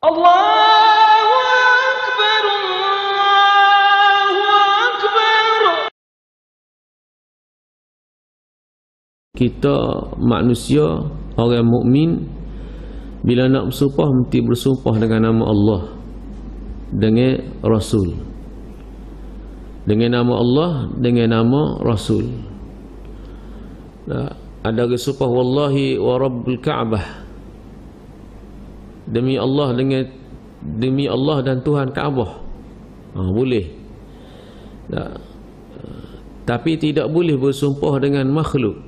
Allahu Akbar, Allahu Akbar. Kita manusia, orang mukmin, bila nak bersumpah mesti bersumpah dengan nama Allah, dengan Rasul, dengan nama Allah, dengan nama Rasul. Ada bersumpah wallahi wa rabbul Ka'bah, demi Allah, demi Allah dan Tuhan Kaabah. Boleh. Tapi tidak boleh bersumpah dengan makhluk.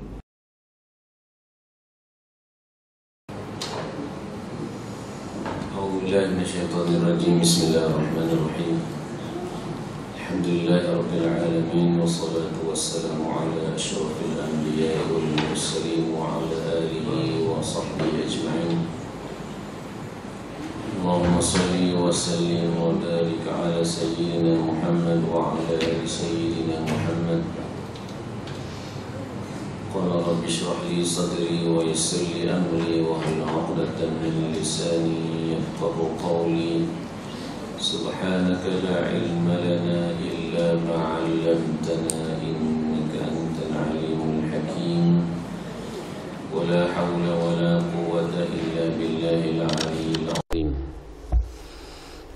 A'udzubillahi minasyaitonirrajim. Bismillahirrahmanirrahim. Alhamdulillahi rabbil alamin, wassalatu wassalamu ala asyrafil anbiya'i wal mursalin wa ala alihi wa sahbihi ajma'in. Allahumma salli wa sallim wa barik ala sayyidina Muhammad wa ala ali sayyidina Muhammad. Qala rabbi shrah li sadri wa yassir li amri wa hlul 'uqdatam min lisani yafqahu qawli. Subhanaka la ilma lana illa ma 'allamtana innaka antal 'alimul hakim. Wa la hawla wa la quwwata illa billahil 'aliyyil 'azim.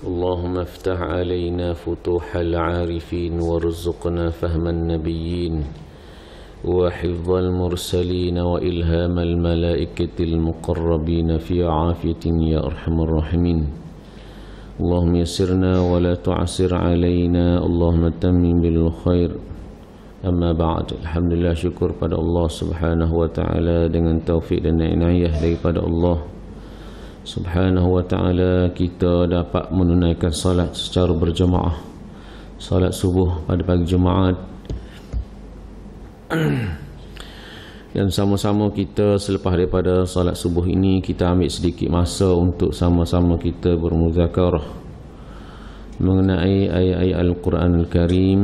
اللهم افتح علينا فتوح العارفين وارزقنا فهم النبيين وحفظ المرسلين وإلهام الملائكة المقربين في عافية يا أرحم الراحمين. اللهم يسرنا ولا تعسر علينا، اللهم تمم بالخير. Amma ba'd. Alhamdulillah, syukur pada Allah Subhanahu wa ta'ala dengan taufik dan inayah daripada Allah Subhanahu wa ta'ala, kita dapat menunaikan salat secara berjemaah, salat subuh pada pagi Jumaat. Dan sama-sama kita selepas daripada salat subuh ini, kita ambil sedikit masa untuk sama-sama kita bermuzakarah mengenai ayat-ayat Al-Quran Al-Karim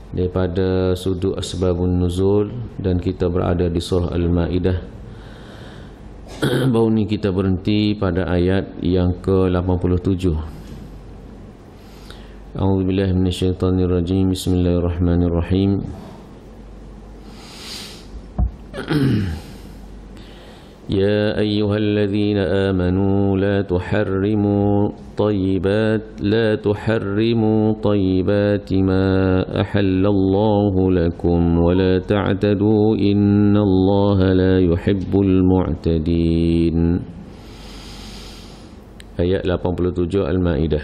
daripada sudut asbabun nuzul, dan kita berada di surah Al-Ma'idah. Baru ni kita berhenti pada ayat yang ke-87. A'udzubillahi minasyaitonirrajim. Bismillahirrahmanirrahim. Ya ayyuhalladzina amanu la tuharrimu tayyibati ma ahallallahu lakum wa la ta'tadu innallaha la yuhibbul mu'tadin. Ayat 87 Al-Ma'idah.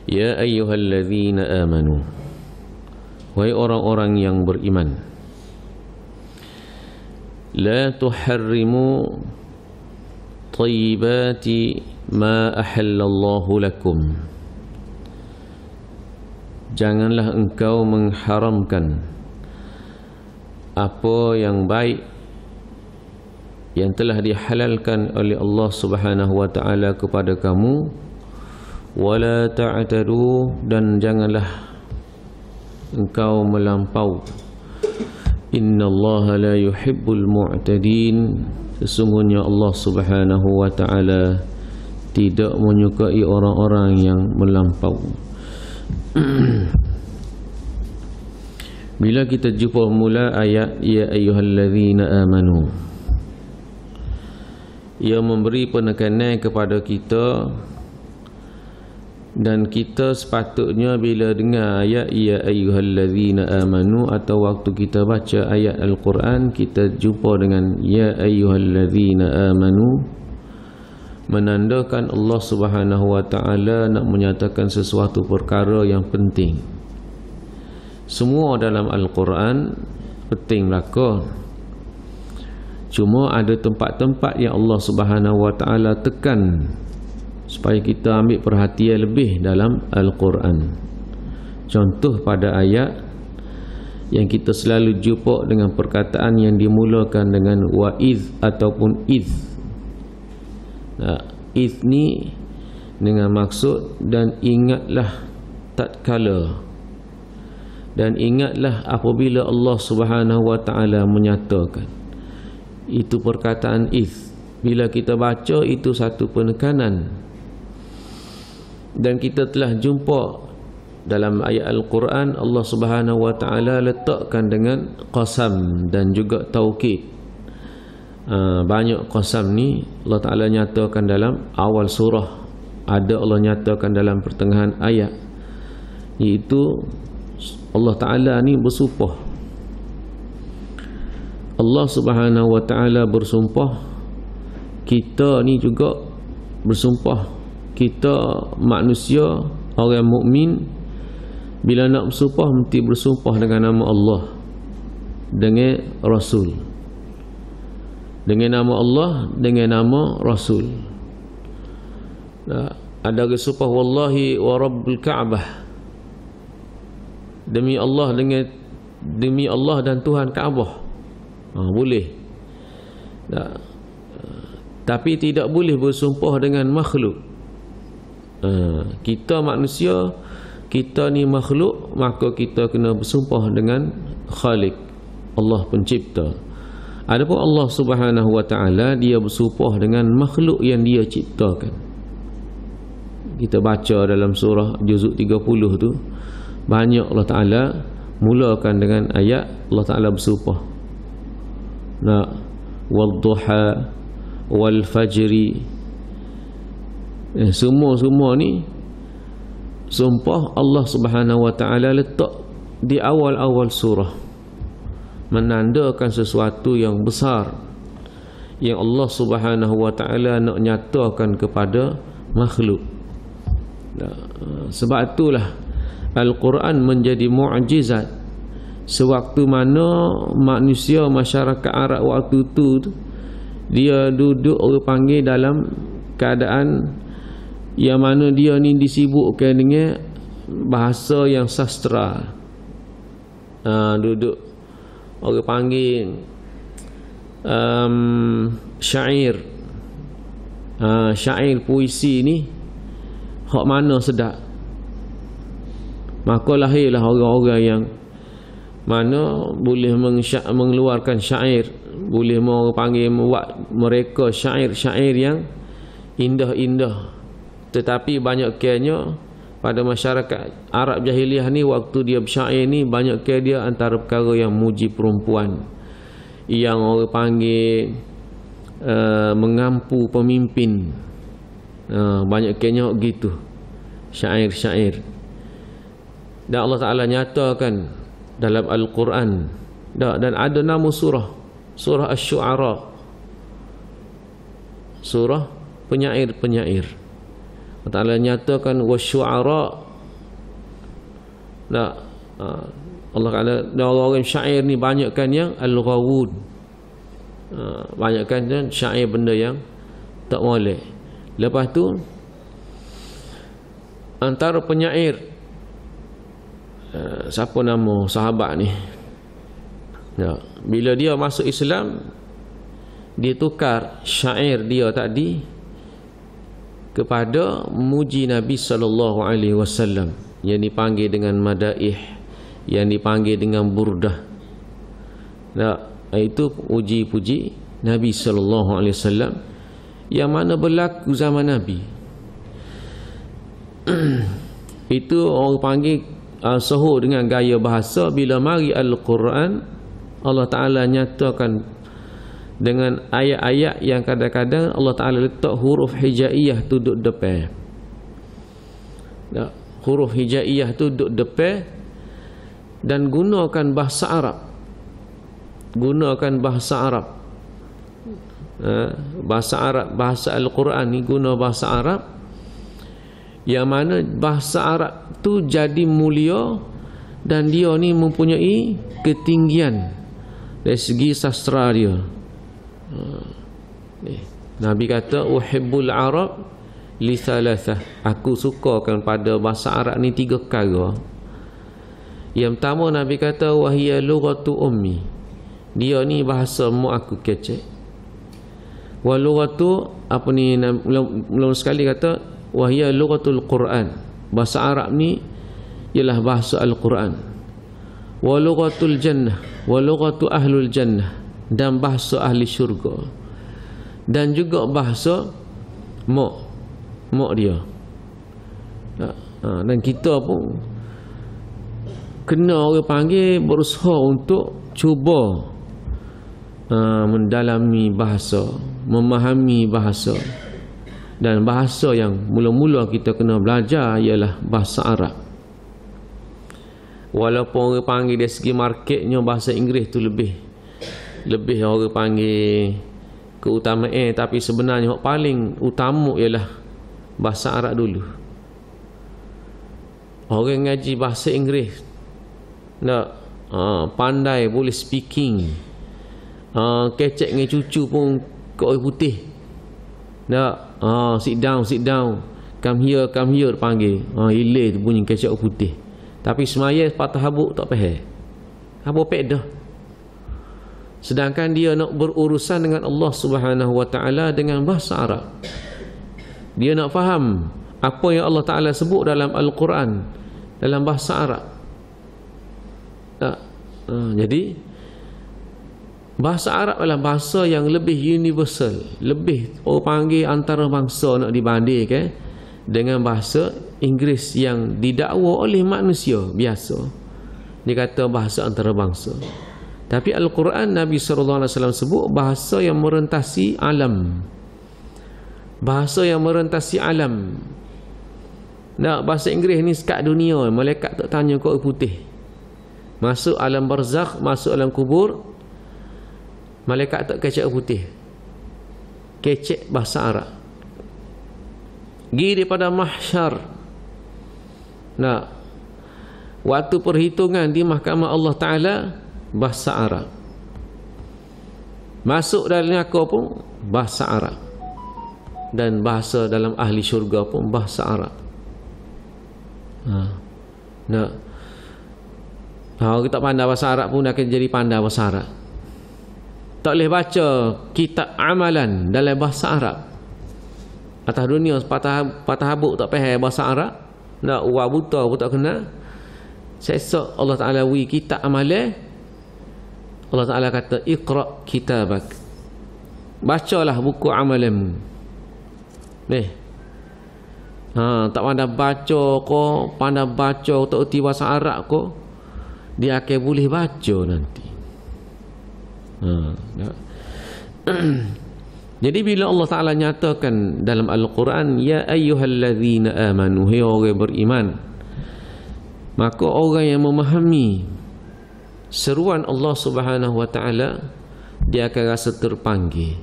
Ya ayyuhalladzina amanu, wahai orang-orang yang beriman, la tuharrimu tayyibati ma ahallallahu lakum, janganlah engkau mengharamkan apa yang baik yang telah dihalalkan oleh Allah Subhanahu wa ta'ala kepada kamu. Wala ta'tadu, dan janganlah engkau melampau. Innallaha la yuhibbul mu'tadin, sesungguhnya Allah Subhanahu wa ta'ala tidak menyukai orang-orang yang melampau. Bila kita jumpa mula ayat ya ayyuhalladzina amanu, ia memberi penekanan kepada kita, dan kita sepatutnya bila dengar ayat ya ayyuhalladzina amanu atau waktu kita baca ayat Al-Quran, kita jumpa dengan ya ayyuhalladzina amanu, menandakan Allah Subhanahu wa ta'ala nak menyatakan sesuatu perkara yang penting. Semua dalam Al-Quran penting belaka, cuma ada tempat-tempat yang Allah Subhanahu wa ta'ala tekan supaya kita ambil perhatian lebih dalam Al-Quran. Contoh pada ayat yang kita selalu jumpa dengan perkataan yang dimulakan dengan wa'iz ataupun iz. Iz ni dengan maksud dan ingatlah tatkala, dan ingatlah apabila Allah Subhanahu wa ta'ala menyatakan. Itu perkataan iz. Bila kita baca itu satu penekanan. Dan kita telah jumpa dalam ayat Al-Quran Allah Subhanahu wa taala letakkan dengan qasam dan juga taukid. Banyak qasam ni Allah Taala nyatakan dalam awal surah, ada Allah nyatakan dalam pertengahan ayat, iaitu Allah Taala ni bersumpah. Allah Subhanahu wa taala bersumpah, kita ni juga bersumpah. Kita manusia, orang mukmin, bila nak bersumpah mesti bersumpah dengan nama Allah, dengan Rasul, dengan nama Allah, dengan nama Rasul. Ada bersumpah wallahi wa rabbul Ka'bah, demi Allah, demi Allah dan Tuhan Kaabah. Boleh. Tapi tidak boleh bersumpah dengan makhluk. Kita manusia, kita ni makhluk, maka kita kena bersumpah dengan Khalik, Allah pencipta. Adapun Allah Subhanahu wa taala, dia bersumpah dengan makhluk yang dia ciptakan. Kita baca dalam surah juzuk 30 tu, banyak Allah Taala mulakan dengan ayat Allah Taala bersumpah. Wal-duha wal-fajri, semua ni sumpah Allah Subhanahu wa taala letak di awal-awal surah, menandakan sesuatu yang besar yang Allah Subhanahu wa taala nak nyatakan kepada makhluk. Sebab itulah Al-Quran menjadi mukjizat. Sewaktu mana manusia, masyarakat Arab waktu tu dia duduk, orang panggil, dalam keadaan yang mana dia ni disibukkan dengan bahasa yang sastra. Duduk, orang panggil syair. Syair, puisi ni hak mana sedap. Maka lahirlah orang-orang yang mana boleh mengeluarkan syair, boleh orang panggil buat mereka syair-syair yang indah-indah. Tetapi banyak kiranya pada masyarakat Arab jahiliah ni, waktu dia bersyair ni, banyak kira dia antara perkara yang muji perempuan, yang orang panggil mengampu pemimpin. Banyak kiranya gitu syair-syair. Dan Allah Ta'ala nyatakan dalam Al-Quran, dan ada nama surah Asy-Syu'ara, surah penyair-penyair. Allah Ta'ala nyatakan wasyu'ara. Allah Ta'ala, orang-orang syair ni banyakkan yang al-ghawud, banyakkan yang syair benda yang tak molek. Lepas tu antara penyair, siapa nama sahabat ni, bila dia masuk Islam, dia tukar syair dia tadi kepada muji Nabi sallallahu alaihi wasallam, yang dipanggil dengan madaih, yang dipanggil dengan burdah. Itu puji-puji Nabi sallallahu alaihi wasallam yang mana berlaku zaman Nabi. Itu orang panggil sahur dengan gaya bahasa. Bila mari Al-Quran, Allah Ta'ala nyatakan dengan ayat-ayat yang kadang-kadang Allah Ta'ala letak huruf hijaiyah tu duduk depan. Huruf hijaiyah tu duduk depan, dan gunakan bahasa Arab. Gunakan bahasa Arab. Bahasa Arab, bahasa Al-Quran ni guna bahasa Arab, yang mana bahasa Arab tu jadi mulia, dan dia ni mempunyai ketinggian dari segi sastra dia. Nabi kata uhibbul Arab li thalathah, aku sukakan pada bahasa Arab ni 3 perkara. Yang pertama, Nabi kata wahia lughatu ummi, dia ni bahasa mak aku kecek. Wa lughatu apa ni, belum sekali kata wahia lughatul Quran, bahasa Arab ni ialah bahasa Al-Quran. Wa lughatul jannah, wa lughatu ahlul jannah, dan bahasa ahli syurga. dan juga bahasa mak dia. Dan kita pun kena orang panggil berusaha untuk cuba mendalami bahasa, memahami bahasa. Dan bahasa yang mula-mula kita kena belajar ialah bahasa Arab. Walaupun orang panggil dari segi marketnya bahasa Inggeris tu lebih orang panggil keutamaan, tapi sebenarnya yang paling utama ialah bahasa Arab dulu. Orang ngaji bahasa Inggeris nak pandai boleh speaking, kecek dengan cucu pun ke orang putih. Nak sit down, come here panggil. Hilai tu bunyi kecek orang putih. Tapi semaya patah habuk tak faham. Apa pek dah. Sedangkan dia nak berurusan dengan Allah Subhanahu wa taala dengan bahasa Arab. Dia nak faham apa yang Allah Taala sebut dalam Al-Quran dalam bahasa Arab. Jadi bahasa Arab adalah bahasa yang lebih universal, lebih orang panggil antara bangsa nak dibandingkan dengan bahasa Inggeris yang didakwa oleh manusia biasa. Dia kata bahasa antarabangsa. Tapi Al-Quran Nabi SAW sebut bahasa yang merentasi alam. Bahasa yang merentasi alam. Nah, bahasa Inggeris ni sekat dunia. Malaikat tak tanya kau putih. Masuk alam barzakh, masuk alam kubur, malaikat tak kecek putih. Kecek bahasa Arab. Gi daripada mahsyar. Nah, waktu perhitungan di mahkamah Allah Ta'ala, bahasa Arab. Masuk dalam neraka pun bahasa Arab. Dan bahasa dalam ahli syurga pun bahasa Arab. Nah, kalau kita pandai bahasa Arab pun akan jadi pandai bahasa Arab. Tak boleh baca kitab amalan dalam bahasa Arab. Atas dunia patah habuk tak faham bahasa Arab, nak uang buta pun tak kenal. Sesok Allah Ta'ala wi kitab amalan. Allah Ta'ala kata iqra' kitabak. Bacalah buku amalanmu. Tak pandai baca ko, pandai baca tak erti bahasa Arab ko, dia akan boleh baca nanti. Jadi bila Allah Ta'ala nyatakan dalam Al-Quran, ya ayyuhallazina amanu, hai orang beriman, maka orang yang memahami seruan Allah Subhanahu wa Ta'ala, dia akan rasa terpanggil.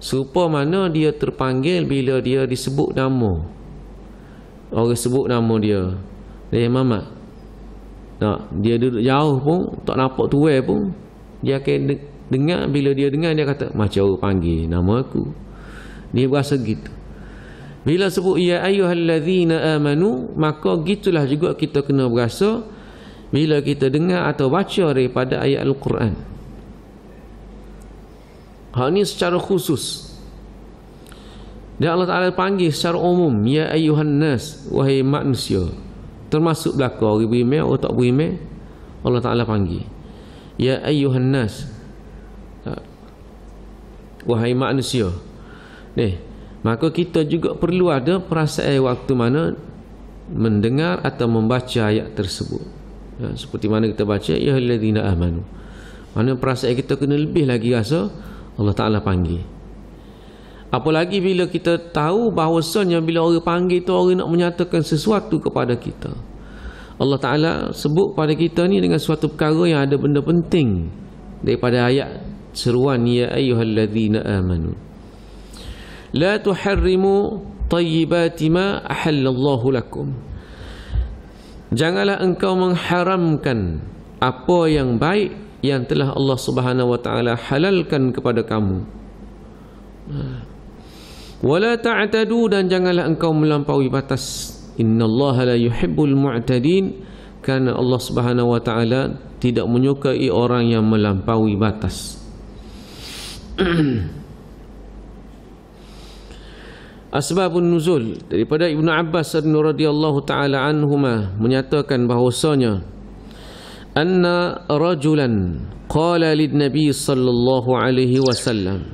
Serupa mana dia terpanggil bila dia disebut nama. Orang sebut nama dia, Mamat. Dia duduk jauh pun tak nampak tuai pun, dia akan dengar. Bila dia dengar, dia kata macam orang panggil nama aku. Dia berasa gitu. Bila sebut ya ayyuhallazina amanu, maka gitulah juga kita kena berasa bila kita dengar atau baca daripada ayat Al-Quran. Hal ini secara khusus. Dan Allah Ta'ala panggil secara umum, ya ayyuhan nas, wahai manusia. Termasuk belaka orang beriman atau tak beriman, Allah Ta'ala panggil ya ayyuhan nas, wahai manusia. Maka kita juga perlu ada perasaan waktu mana mendengar atau membaca ayat tersebut. Seperti mana kita baca ya alladzina amanu. Mana perasaan kita kena lebih lagi rasa Allah Ta'ala panggil. Apalagi bila kita tahu bahawasanya bila orang panggil tu orang nak menyatakan sesuatu kepada kita. Allah Ta'ala sebut pada kita ni dengan suatu perkara yang ada benda penting daripada ayat seruan ya ayyuhalladzina amanu. La tuharrimu tayyibati ma ahallallahu lakum. Janganlah engkau mengharamkan apa yang baik yang telah Allah Subhanahu wa Ta'ala halalkan kepada kamu. Wala ta'tadu, dan janganlah engkau melampaui batas. Innallaha la yuhibbul mu'tadin, kerana Allah Subhanahu wa Ta'ala tidak menyukai orang yang melampaui batas. Asbabun nuzul, daripada Ibnu Abbas radhiyallahu ta'ala anhuma menyatakan bahawasanya anna rajulan qala lin nabi sallallahu alaihi wasallam,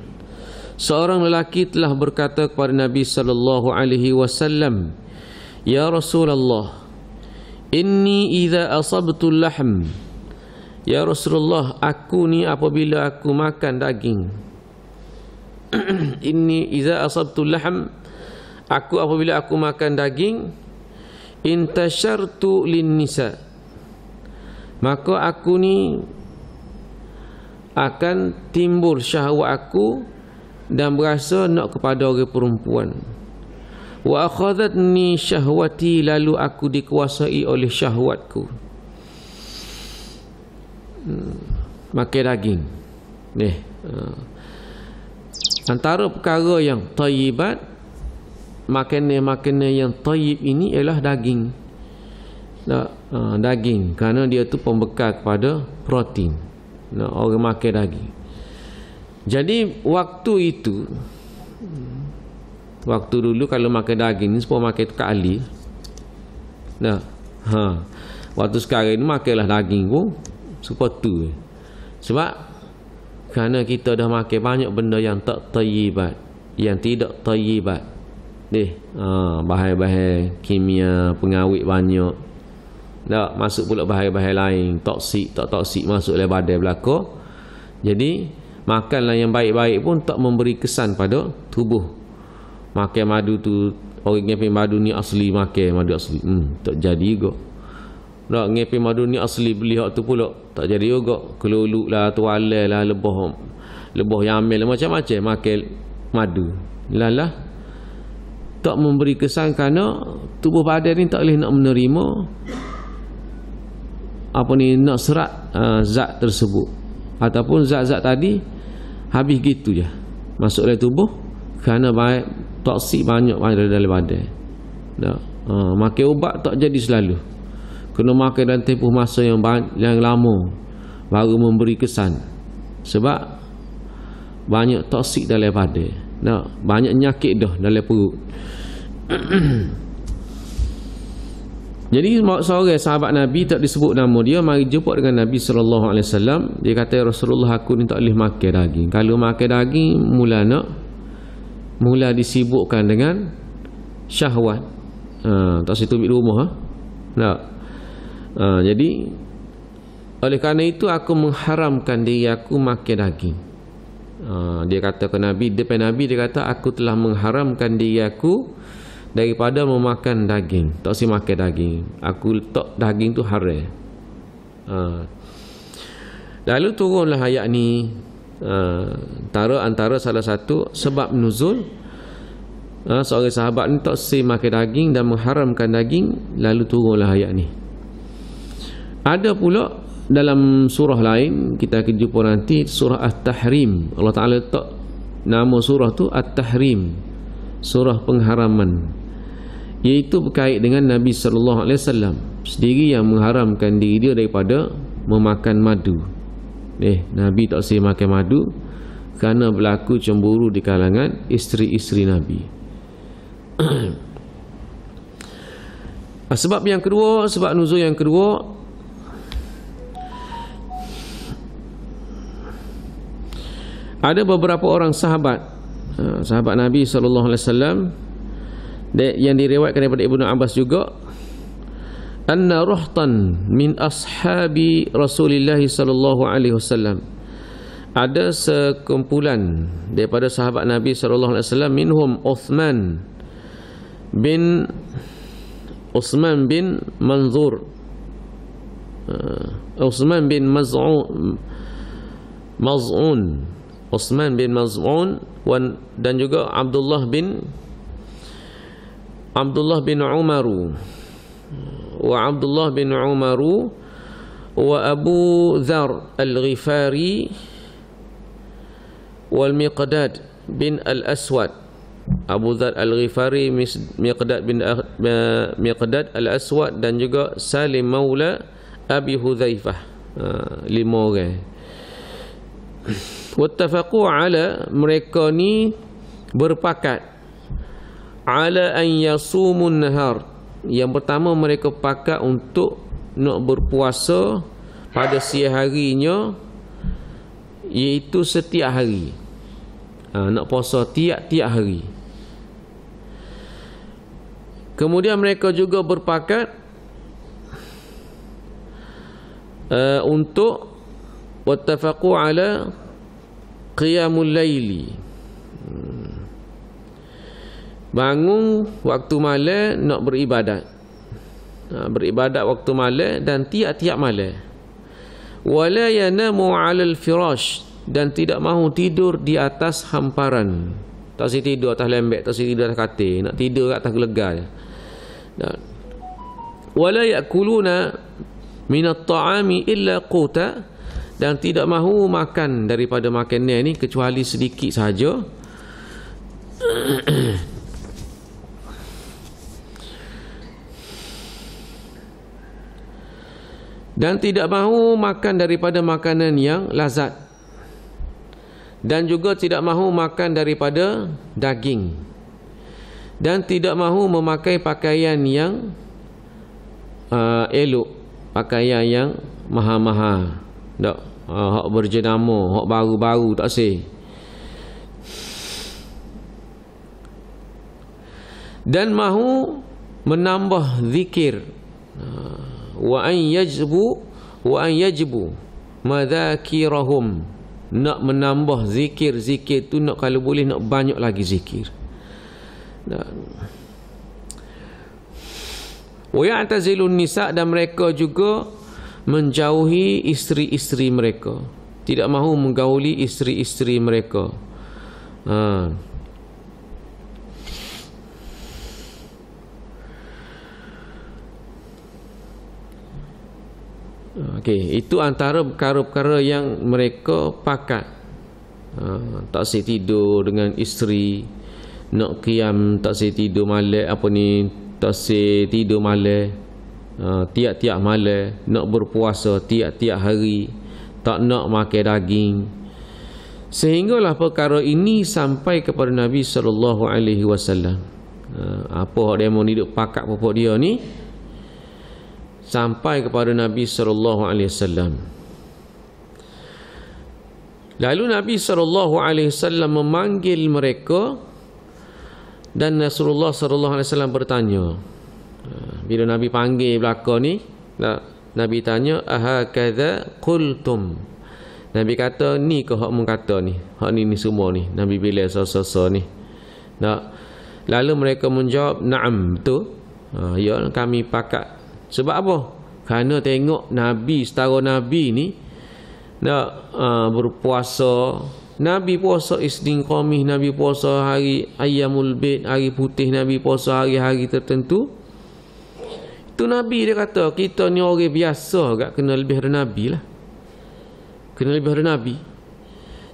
seorang lelaki telah berkata kepada Nabi sallallahu alaihi wasallam, "Ya Rasulullah, inni idza asabtu lahm." Ya Rasulullah, aku ni apabila aku makan daging. Inni idza asabtu lahm, aku apabila aku makan daging, intashartu lin nisa, maka aku ni akan timbul syahwat aku dan berasa nak kepada orang perempuan. Wa akhadhatni syahwati, lalu aku dikuasai oleh syahwatku. Makan daging. Antara perkara yang tayyibat, makanan yang tayyib ini ialah daging. Daging, kerana dia tu pembekal kepada protein. Orang makan daging. Jadi waktu itu, waktu dulu kalau makan daging ni semua makan kali. Waktu sekarang ni makanlah daging pun seperti. Sebab kerana kita dah makan banyak benda yang tak tayyibat, yang tidak tayyibat. Bahan-bahan kimia, pengawet banyak. Tak masuk pula bahan-bahan lain, toksik, tak toksik masuk dalam badan belaka. Jadi makanlah yang baik-baik pun tak memberi kesan pada tubuh. Makan madu tu, orang ngepin madu ni asli, makan madu asli, tak jadi juga. Tak ngepin madu ni asli, beli hak tu pula tak jadi juga. Keluluk lah, tualai lah, lebah yamil, macam-macam makan madu. Lalah tak memberi kesan kerana tubuh badan ni tak boleh nak menerima nak serat zat tersebut, ataupun zat-zat tadi habis gitu je masuk dalam tubuh kerana toksik banyak dalam badan. Makan ubat tak jadi selalu, kena makan dalam tempoh masa yang lama baru memberi kesan, sebab banyak toksik dalam badan. Banyak nyakit dah dalam perut. Jadi seorang sahabat Nabi, tak disebut nama dia, mari jumpa dengan Nabi sallallahu alaihi wasallam. Dia kata, Rasulullah, aku ni tak boleh makan daging. Kalau makan daging mula disibukkan dengan syahwat. Tak situ di rumah. Jadi oleh kerana itu aku mengharamkan diri aku makan daging. Dia kata ke Nabi, depan Nabi dia kata, aku telah mengharamkan diri aku daripada memakan daging. Tak usah makan daging. Aku letak daging tu haram. Lalu turunlah ayat ni. Antara salah satu sebab nuzul, seorang sahabat ni tak usah makan daging dan mengharamkan daging. Lalu turunlah ayat ni. Ada pula dalam surah lain, kita akan jumpa nanti, surah At-Tahrim. Allah Ta'ala letak nama surah tu At-Tahrim, surah pengharaman, iaitu berkait dengan Nabi sallallahu alaihi wasallam sendiri yang mengharamkan diri dia daripada memakan madu. Nabi tak boleh makan madu kerana berlaku cemburu di kalangan isteri-isteri Nabi. Sebab yang kedua, sebab nuzul yang kedua, ada beberapa orang sahabat Nabi sallallahu alaihi wasallam yang diriwayatkan daripada Ibnu Abbas juga, anna ruhtan min ashabi Rasulillah sallallahu alaihi wasallam, ada sekumpulan daripada sahabat Nabi sallallahu alaihi wasallam, minhum Uthman bin Manzur, Uthman bin Maz'un dan juga Abdullah bin Umaru wa Abu Dhar al-Ghifari wal Miqdad bin al-Aswad. Abu Dhar al-Ghifari, Miqdad al-Aswad dan juga Salim maula Abi Hudzaifah. 5 orang. Wattafaqu ala, mereka ni berpakat, ala an yasumun nahar, yang pertama mereka pakat untuk nak berpuasa pada siang harinya, iaitu setiap hari. Nak puasa tiap-tiap hari. Kemudian mereka juga berpakat untuk wattafaqu ala qiyamul laili. Bangun waktu malam nak beribadat. Beribadat waktu malam dan tiap-tiap malam. Wala yanamu 'ala al-firash, dan tidak mahu tidur di atas hamparan. Tak si tidur atas lembek, tak si tidur atas katil, nak tidur kat atas gelegar. Wala ya'kuluna min at-ta'ami illa quta, dan tidak mahu makan daripada makanan ni kecuali sedikit sahaja. Dan tidak mahu makan daripada makanan yang lazat, dan juga tidak mahu makan daripada daging, dan tidak mahu memakai pakaian yang elok, pakaian yang mahal-mahal, tak, hak berjenama, hak baru-baru, tak sih. Dan mahu menambah zikir, wa an yajbu madzakirahum, nak menambah zikir tu, nak kalau boleh nak banyak lagi zikir. Wa ya'tazilun nisa, dan mereka juga menjauhi isteri-isteri mereka, tidak mahu menggauli isteri-isteri mereka. Okey, itu antara perkara-perkara yang mereka pakat. Tak si tidur dengan isteri, nak qiyam tak si tidur malam, apa ni, tak si tidur malam, tiap-tiap malam, nak berpuasa tiap-tiap hari, tak nak makan daging. Sehinggalah perkara ini sampai kepada Nabi sallallahu alaihi wasallam. Apa hak demo ni duk pakat pokok dia ni sampai kepada Nabi sallallahu alaihi wasallam. Lalu Nabi sallallahu alaihi wasallam memanggil mereka, dan Rasulullah sallallahu alaihi wasallam bertanya. Bila Nabi panggil belakang ni, Nabi tanya, ahakadha qultum. Nabi kata, ni ke hak mengkata ni, hak ni semua ni Nabi bila so ni. Lalu mereka menjawab, na'am, betul. Ya, kami pakat. Sebab apa? Kerana tengok Nabi, setara Nabi ni nak berpuasa. Nabi puasa Isnin Khamis, Nabi puasa hari Ayyamul Bid, hari putih, Nabi puasa hari-hari tertentu. Itu Nabi dia kata, kita ni orang biasa agak kena lebih dari Nabi lah. Kena lebih dari Nabi.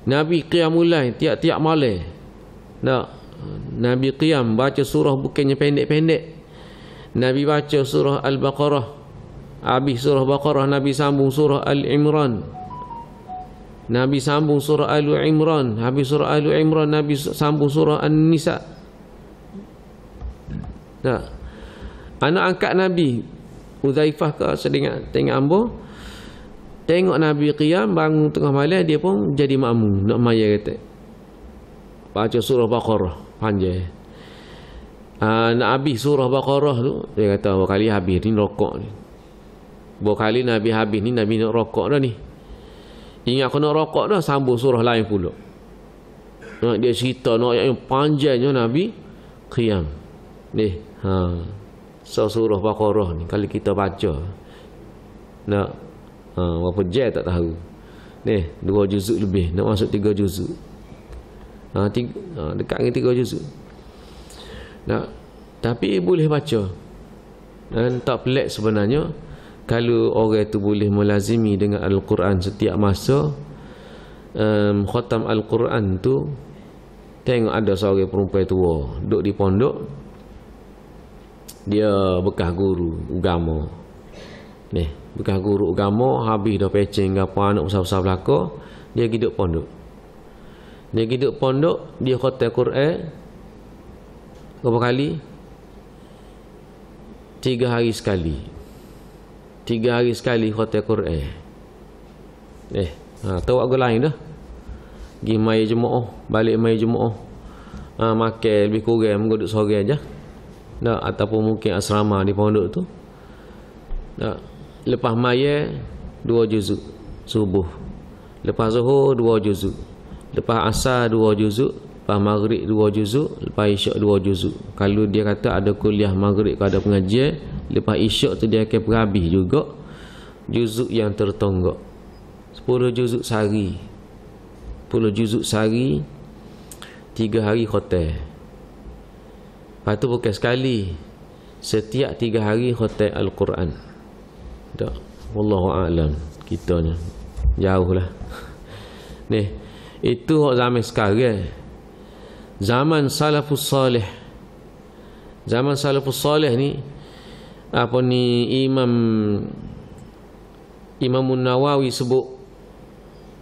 Nabi qiyamul lail tiap-tiap malam. Nabi qiyam baca surah bukannya pendek-pendek. Nabi baca surah Al-Baqarah, habis surah Baqarah Nabi sambung surah Al-Imran, Nabi sambung surah Al-Imran, habis surah Al-Imran Nabi sambung surah An-Nisa. Anak angkat Nabi Hudzaifah ke sedingat tengok ambo, tengok Nabi qiyam bangun tengah malam, dia pun jadi makmum nak maya kata baca surah Baqarah panjang. Nak habis surah Baqarah tu, dia kata berapa kali habis ni rokok ni, berapa kali Nabi habis ni, Nabi nak rokok dah ni, ingat kena rokok dah, sambung surah lain pula. Dia cerita nak yang panjangnya Nabi qiyam ni. Surah Baqarah ni kalau kita baca nak berapa jam tak tahu ni, 2 juzuk lebih, nak masuk 3 juzuk, dekat dengan 3 juzuk. Tapi boleh baca, dan tak pelik sebenarnya kalau orang itu boleh melazimi dengan Al-Quran setiap masa. Khatam Al-Quran tu, tengok ada seorang perempuan tua duduk di pondok, dia bekas guru agama ni, bekas guru agama, habis dah pecing apa anak besar-besar belaka, dia hidup pondok. Dia khatam Quran berapa kali? 3 hari sekali. 3 hari sekali khatam Quran. Tahu aku lain dah. Pergi mai jemaah, balik mai jemaah. Makan lebih kurang duduk sore aja. Tak, ataupun mungkin asrama di pondok tu. Tak. Lepas mai 2 juzuk subuh. Lepas zuhur 2 juzuk. Lepas asar 2 juzuk. Lepas maghrib 2 juzuk. Lepas isyak 2 juzuk. Kalau dia kata ada kuliah maghrib, ada pengajian, lepas isyak tu dia akan berhabis juga juzuk yang tertonggak. 10 juzuk sehari. 10 juzuk sehari, 3 hari khotam. Lepas tu bukan sekali, setiap 3 hari khotam Al-Quran. Tak, wallahu a'lam. Kita ni jauh lah. Ni, itu zaman sekarang. Zaman salafus salih. Zaman salafus salih ni, apa ni, Imam Nawawi sebut,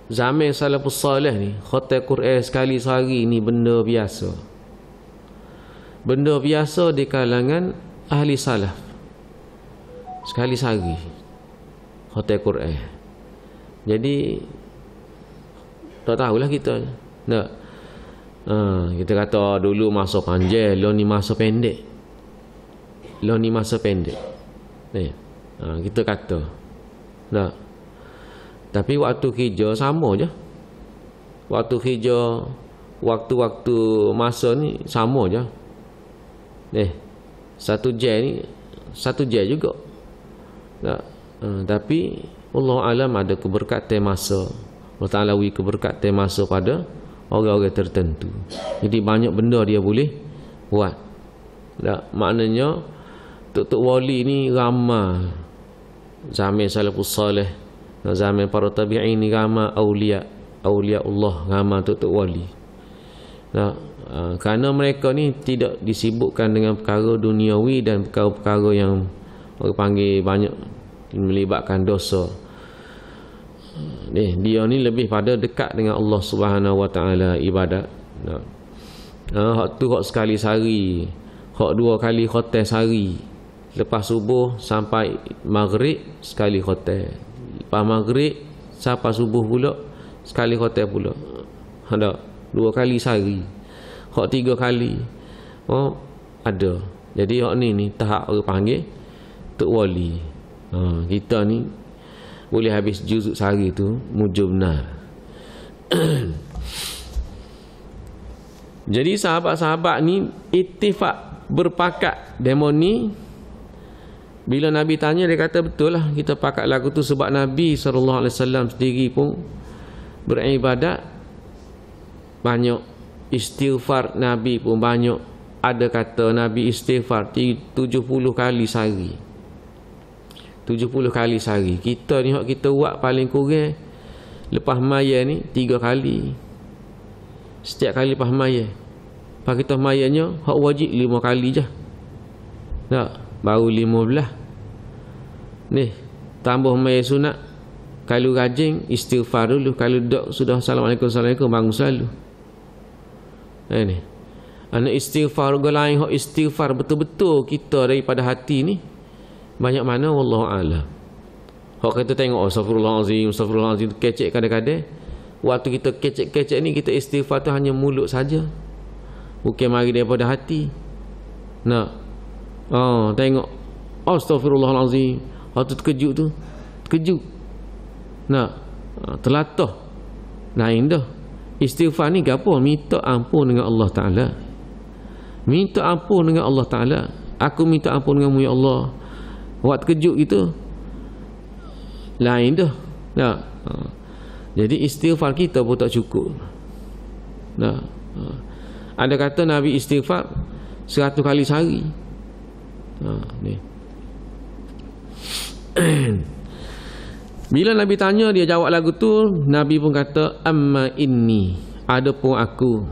zaman salafus salih ni khatam Quran sekali sehari ni benda biasa. Benda biasa di kalangan ahli salaf. Sekali sehari khatam Quran. Jadi tak tahulah kita. Tak. Kita kata dulu masa panjang, lo ni masa pendek. Lo ni masa pendek. Kita kata. Tak. Tapi waktu kerja sama je. Waktu kerja, waktu-waktu masa ni sama je. 1 jam ni 1 jam juga. Tak. Tapi Allah alam ada keberkatan masa. Allah Ta'ala beri keberkatan masa pada orang-orang tertentu. Jadi banyak benda dia boleh buat. Tak. Maknanya Tok Wali ni ramai. Zaman salafus salih, zaman para tabi'in ni ramai awliya Allah, ramai Tok Wali. Nah, kerana mereka ni tidak disibukkan dengan perkara duniawi dan perkara-perkara yang orang panggil banyak melibatkan dosa. Dia ni lebih pada dekat dengan Allah Subhanahu Wa Taala ibadat. Hak tu hak sekali sehari, hak 2 kali khotam sehari. Lepas subuh sampai maghrib sekali khotam. Lepas maghrib sampai subuh pula sekali khotam pula. Ada 2 kali sehari. Hak 3 kali. Ada. Jadi hak ni tahap orang panggil Tok Wali. Kita ni boleh habis juzuk sehari tu mujub benar. Jadi sahabat-sahabat ni ittifaq berpakat demo ni. Bila Nabi tanya, dia kata betul lah, kita pakat lagu tu sebab Nabi SAW sendiri pun beribadat banyak. Istighfar Nabi pun banyak. Ada kata Nabi istighfar 70 kali sehari. 70 kali sehari. Kita ni hak kita buat paling kurang lepas maya ni 3 kali. Setiap kali lepas maya. Lepas kita mayanya hak wajib 5 kali je. Tak, baru 15. Ni tambah maya sunat. Kalau rajin istighfar dulu. Kalau dok sudah assalamualaikum bangun selalu. Ni anak istighfar lain hak istighfar betul-betul kita daripada hati ni banyak mana wallahu a'lam. Hak kita tengok astagfirullahalazim kecek kadang-kadang. Waktu kita kecek-kecek ni kita istighfar tu hanya mulut saja. Bukan mari daripada hati. Nak. Tengok astagfirullahalazim. Waktu terkejut. Nak. Telatah. Lain dah. Istighfar ni gapo? Minta ampun dengan Allah Ta'ala. Minta ampun dengan Allah Ta'ala. Aku minta ampun denganmu ya Allah. Waktu terkejut gitu lain dah. Nah. Jadi istighfar kita pun tak cukup. Nah. Ada kata Nabi istighfar 100 kali sehari. Ni. Bila Nabi tanya, dia jawab lagu tu, Nabi pun kata amma inni, adapun aku,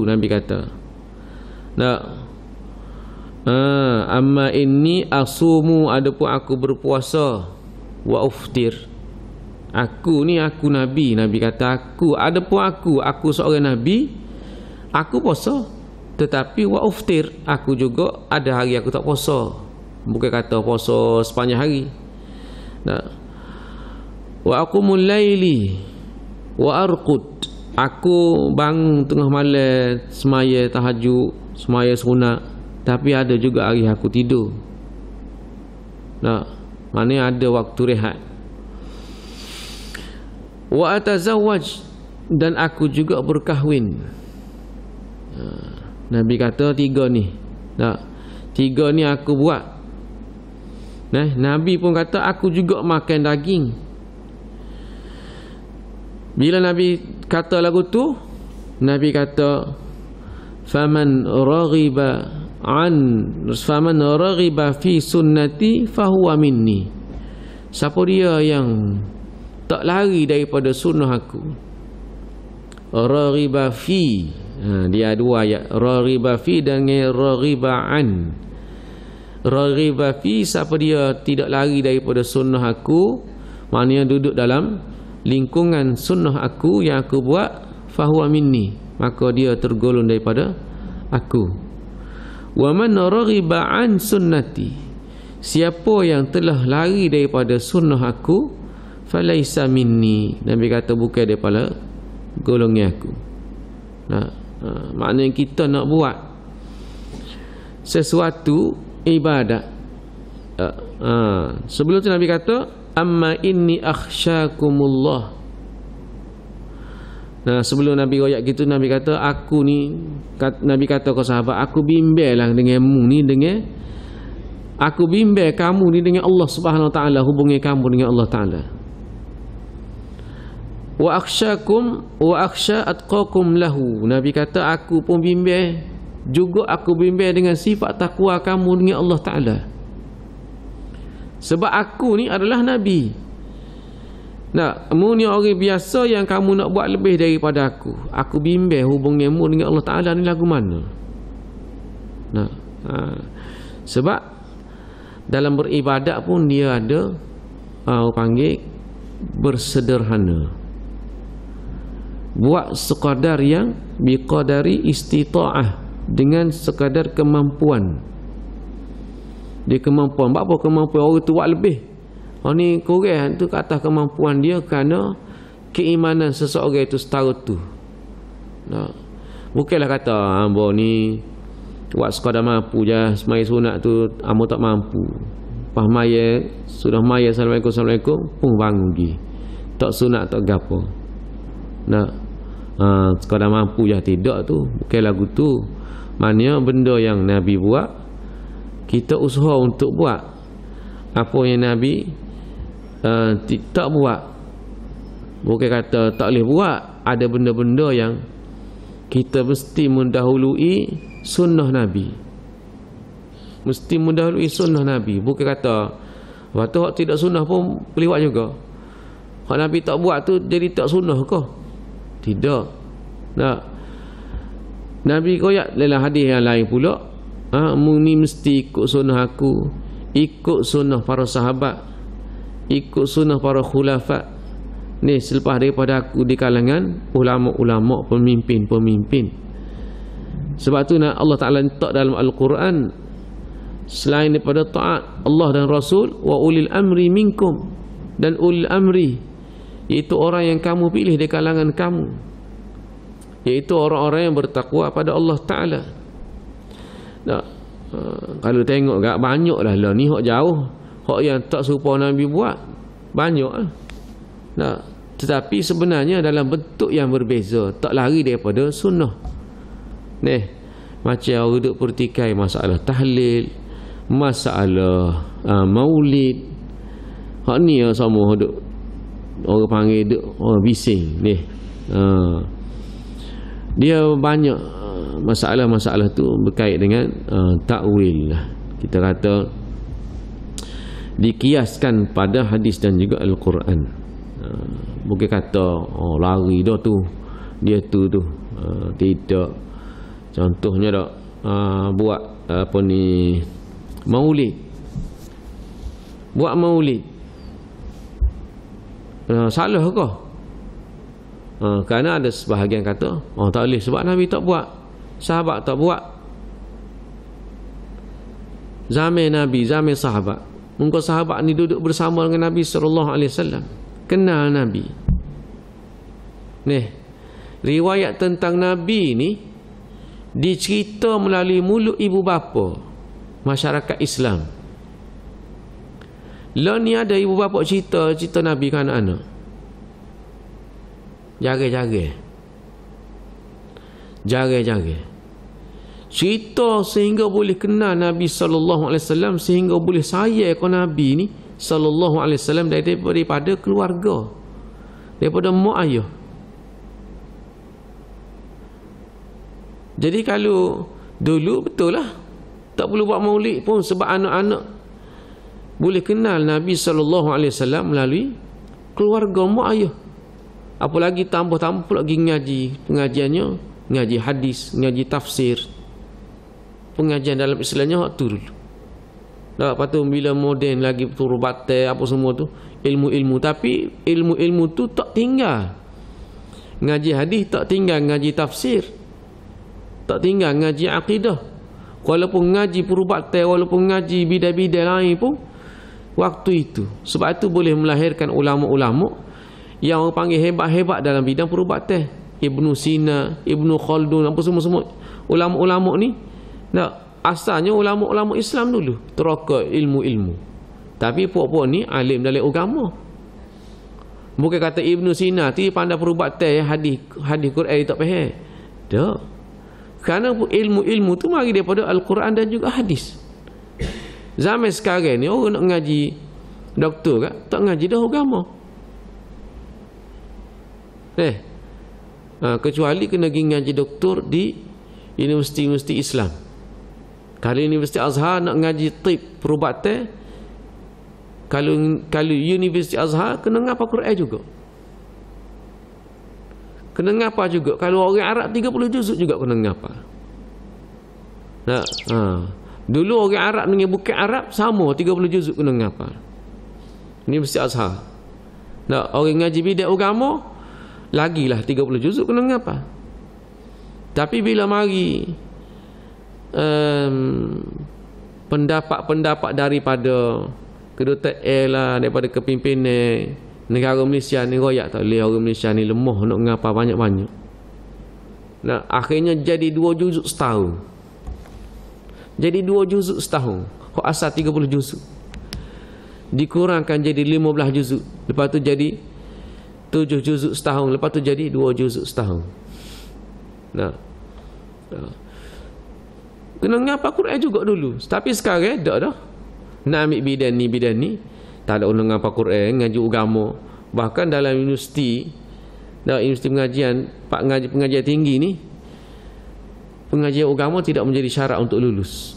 Nabi kata. Nah. Amma inni asumu, adapun aku berpuasa, wa uftir. Aku ni aku Nabi. Nabi kata aku, adapun aku seorang Nabi, aku puasa, tetapi wa uftir, aku juga ada hari aku tak puasa. Bukan kata puasa sepanjang hari. Nah. Wa aqumul laili Wa arqud, aku bangun tengah malam semaya tahajud, semaya sunat, tapi ada juga hari aku tidur. Nah, maknanya ada waktu rehat. Wa atazawwaj, dan aku juga berkahwin. Nabi kata 3 ni. Nah, 3 ni aku buat. Nah, Nabi pun kata aku juga makan daging. Bila Nabi kata lagu tu, Nabi kata faman raghiba fi sunnati fahuwa minni. Siapa dia yang tak lari daripada sunnah aku? Raghiba fi, dia ada 2 ayat, raghiba fi dan raghiba an. Raghiba fi, siapa dia tidak lari daripada sunnah aku, maknanya duduk dalam lingkungan sunnah aku yang aku buat, fahuwa minni, maka dia tergolong daripada aku. Wa man raghiba an sunnati, siapa yang telah lari daripada sunnah aku, falaisa minni, Nabi kata bukan daripada golongan aku. Nah, maknanya kita nak buat sesuatu ibadat. Sebelum tu Nabi kata amma inni akhsyakumullah. Nah, sebelum Nabi royak gitu, Nabi kata aku ni, Nabi kata ke sahabat, aku bimbanglah denganmu ni, dengan aku bimbang kamu ni dengan Allah Subhanahu Wa Taala, hubungi kamu dengan Allah Taala. Wa akhsyakum wa akhsya atqakum lahu, Nabi kata aku pun bimbang juga, aku bimbang dengan sifat takwa kamu dengan Allah Taala. Sebab aku ni adalah Nabi. Nah, kamu ni orang biasa yang kamu nak buat lebih daripada aku. Aku bimbang hubunganmu dengan Allah Ta'ala ni lagu mana. Nah, sebab dalam beribadat pun dia ada orang panggil bersederhana. Buat sekadar yang biqadari istita'ah, dengan sekadar kemampuan. Dia kemampuan, apa kemampuan orang tu buat lebih. Orang ni kurang tu ke atas kemampuan dia kerana keimanan seseorang itu setara tu. Nah, bukanlah kata hamba ni buat sekadar mampu je, semaya sunat tu hamba tak mampu. Pas maya, sudah maya Assalamualaikum pun bangun pergi. Tak sunat tak gapo. Nah, sekadar mampu je, tidak tu. Bukan lagu tu. Maknanya benda yang Nabi buat, kita usaha untuk buat. Apa yang Nabi tak buat, bukan kata tak boleh buat. Ada benda-benda yang kita mesti mendahului sunnah Nabi. Mesti mendahului sunnah Nabi. Bukan kata waktu hak tidak sunnah pun boleh buat juga. Hak Nabi tak buat tu jadi tak sunnah ke? Tidak. Nah, Nabi koyak dalam hadis yang lain pula, mu ni mesti ikut sunnah aku, ikut sunnah para sahabat, ikut sunnah para khulafat ni selepas daripada aku di kalangan ulama-ulama, pemimpin-pemimpin. Sebab tu Allah Ta'ala letak dalam Al-Quran, selain daripada taat Allah dan Rasul, wa ulil amri minkum, dan ulil amri iaitu orang yang kamu pilih di kalangan kamu, iaitu orang-orang yang bertakwa pada Allah Ta'ala. Nah, kalau tengok gak banyak lah ni hak jauh, hak yang tak serupa Nabi buat banyak lah. Nah, tetapi sebenarnya dalam bentuk yang berbeza, tak lari daripada sunnah. Nih, macam orang duduk pertikai masalah tahlil, masalah maulid. Hak ni sama duduk orang panggil duduk orang bising ni. Dia banyak masalah-masalah tu berkait dengan takwil lah. Kita kata dikiaskan pada hadis dan juga Al-Quran. Bukan kata lari dah tu, dia tu tidak. Contohnya dak buat apa ni, maulid. Buat maulid salah ke? Kerana ada sebahagian kata tak boleh sebab Nabi tak buat, sahabat tak buat. Zaman Nabi, zaman sahabat, muka sahabat ni duduk bersama dengan Nabi sallallahu alaihi wasallam, kenal Nabi. Nih, riwayat tentang Nabi ni dicerita melalui mulut ibu bapa masyarakat Islam. Lah ni ada ibu bapa cerita Nabi ke anak-anak. Jaga. Cerita sehingga boleh kenal Nabi SAW, sehingga boleh sayang ke Nabi ni SAW daripada keluarga, daripada mak ayah. Jadi kalau dulu betul lah, tak perlu buat maulid pun, sebab anak-anak boleh kenal Nabi SAW melalui keluarga mak ayah. Apalagi tambah-tambah pula pergi ngaji, pengajiannya ngaji hadis, ngaji tafsir, pengajian dalam Islamnya hak tu dulu. Lepas tu bila moden lagi turubate apa semua tu, ilmu-ilmu, tapi ilmu-ilmu tu tak tinggal. Ngaji hadis tak tinggal, ngaji tafsir tak tinggal, ngaji akidah, walaupun ngaji purubate, walaupun ngaji bidai-bidai lain pun waktu itu. Sebab itu boleh melahirkan ulama-ulama yang orang panggil hebat-hebat dalam bidang purubate. Ibnu Sina, Ibnu Khaldun, apa semua-semua ulama-ulama ni, asalnya ulama-ulama Islam dulu, teraka ilmu-ilmu. Tapi puak-puak ni alim dalam agama. Bukan kata Ibnu Sina tu pandai purubate hadis Quran tak faham. Tak. Kerana ilmu-ilmu tu mari daripada Al-Quran dan juga hadis. Zaman sekarang ni orang nak ngaji doktor kan, tak ngaji dah agama. Kecuali kena pergi ngaji doktor di universiti-universiti Islam. Kalau Universiti Azhar nak ngaji tib perubatan, kalau Universiti Azhar kena ngapa Quran juga. Kena ngapa juga. Kalau orang Arab 30 juzuk juga kena ngapa. Dulu orang Arab dengan bukan Arab sama 30 juzuk kena ngapa. Universiti Azhar. Orang ngaji bidang agama lagilah 30 juzuk kena ngapa. Tapi bila mari pendapat-pendapat daripada kedutaan lah, daripada kepimpinan negara Malaysia ni, royak tak boleh orang Malaysia ni lemah nak ngapa banyak-banyak. Akhirnya jadi 2 juzuk setahun. Jadi 2 juzuk setahun. Kok asal 30 juzuk dikurangkan jadi 15 juzuk. Lepas tu jadi 7 juzuk setahun. Lepas tu jadi 2 juzuk setahun. Kena ngapa Quran juga dulu. Tapi sekarang tak dah. Nak ambil bidan ni tak ada orang ngapa Quran, ngaji agama. Bahkan dalam universiti pengajian, pengajian tinggi ni, pengajian agama tidak menjadi syarat untuk lulus.